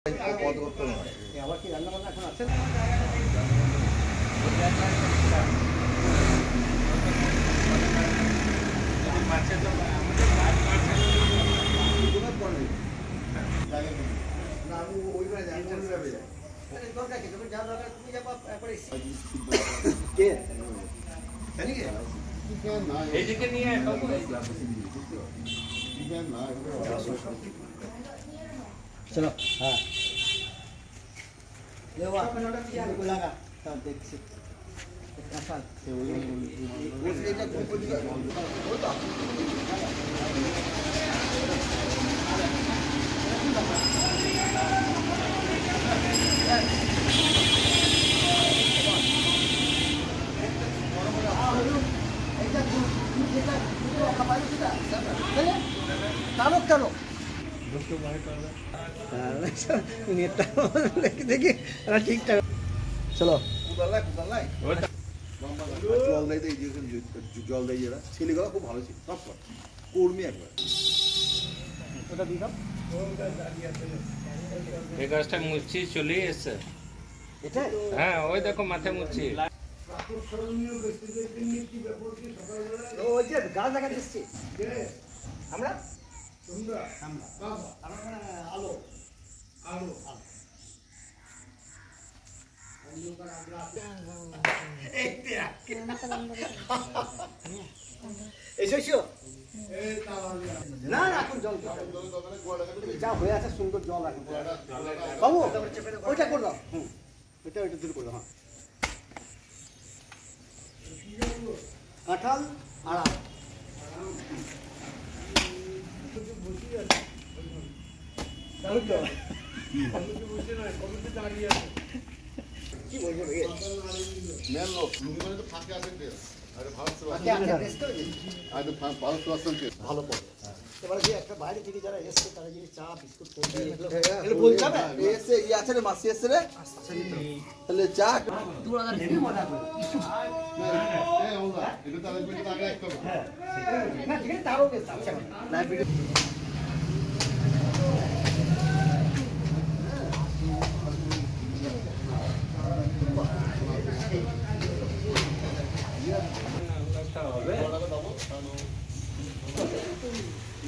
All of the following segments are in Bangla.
আবার কি রান্না বান্না এখন আছে না? चलो हाँ लगा तब देखिए देखिए ठीक ठाक चलो জল দেয় জল দেয় যারা ছেলেগুলো খুব ভালো ছিল সব কর্মী একবার ওটা দিয়ে দাও এই গাছটা মুচ্ছি চলে এসছে এটা হ্যাঁ ওই দেখো মাথায় মুচ্ছি ওই যে গাছ লাগা দিচ্ছি আমরা আলো আলো না এখন জল যা হয়ে আছে সুন্দর জল রাখুন বাবু ওইটা করে দাও ওইটা দূর করে দাও হ্যাঁ কাঁঠাল আড়া কি বলবো মেন লোক মানে তো ফাঁকে আসেন ভালো পড়ে এবারে যে একটা বাইরে থেকে যারা এসছে তারা যদি চা বিস্কুট খেয়ে বলছে না এসে ই আছে রে মাসি এসে রে তাহলে চা মজা করে না ঠিক আছে তারও বেশ না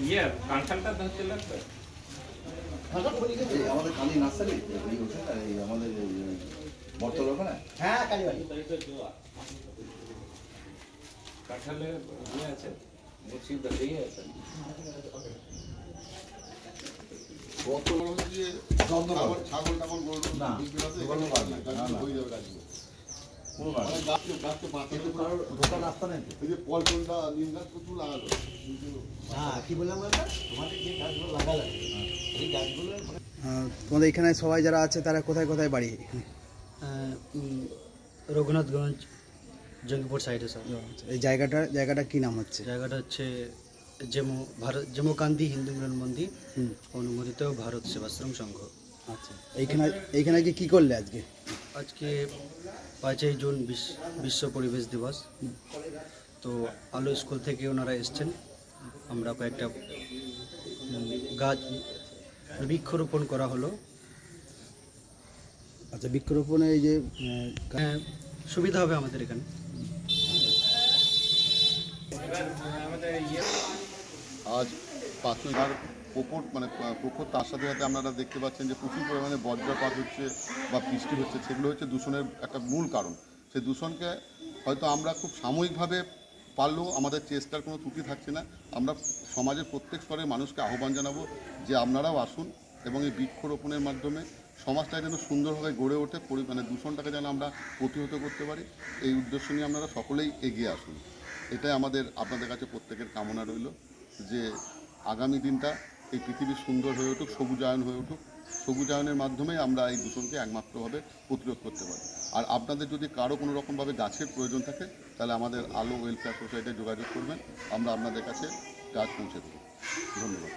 ইয়ে কাঁঠালটা ধরতে লাগবে আমাদের কালী নার্সারি আমাদের বর্তল ওখানে হ্যাঁ কালীবাড়ি কাঁঠালে ইয়ে আছে মুচি দাঁড়িয়ে আছে ছাগল টাগল গরু না হয়ে যাবে তোমাদের এখানে সবাই যারা আছে তারা কোথায় কোথায় বাড়ি রঘুনাথগঞ্জ জঙ্গিপুর সাইডে স্যার এই জায়গাটা কি নাম হচ্ছে জায়গাটা হচ্ছে যেমোকান্দি হিন্দু মিলন মন্দির অনুমোদিত ভারত সেবাশ্রম সংঘ। আচ্ছা এইখানে কি করলে আজকে 5ই জুন বিশ্ব পরিবেশ দিবস, তো আলো স্কুল থেকে ওনারা এসছেন, আমরা কয়েকটা গাছ বৃক্ষরোপণ করা হলো। আচ্ছা, বৃক্ষরোপণে এই যে সুবিধা হবে আমাদের এখানে। আজ পাঁচটার প্রখর তার সাথে সাথে আপনারা দেখতে পাচ্ছেন যে প্রচুর পরিমাণে বজ্রপাত হচ্ছে বা বৃষ্টি হচ্ছে, সেগুলো হচ্ছে দূষণের একটা মূল কারণ। সেই দূষণকে হয়তো আমরা খুব সাময়িকভাবে পারলেও আমাদের চেষ্টার কোনো ত্রুটি থাকছে না। আমরা সমাজের প্রত্যেক স্তরের মানুষকে আহ্বান জানাবো যে আপনারাও আসুন এবং এই বৃক্ষরোপণের মাধ্যমে সমাজটা যেন সুন্দরভাবে গড়ে ওঠে, দূষণটাকে যেন আমরা প্রতিহত করতে পারি, এই উদ্দেশ্য নিয়ে আপনারা সকলেই এগিয়ে আসুন। এটাই আপনাদের কাছে প্রত্যেকের কামনা রইল যে আগামী দিনটা এই পৃথিবী সুন্দর হয়ে উঠুক, সবুজায়ন হয়ে উঠুক। সবুজায়নের মাধ্যমেই আমরা এই দূষণকে একমাত্রভাবে প্রতিরোধ করতে পারি। আর আপনাদের যদি কারো কোনো রকমভাবে গাছের প্রয়োজন থাকে তাহলে আমাদের আলো ওয়েলফেয়ার সোসাইটিতে যোগাযোগ করবেন, আমরা আপনাদের কাছে গাছ পৌঁছে দেব। ধন্যবাদ।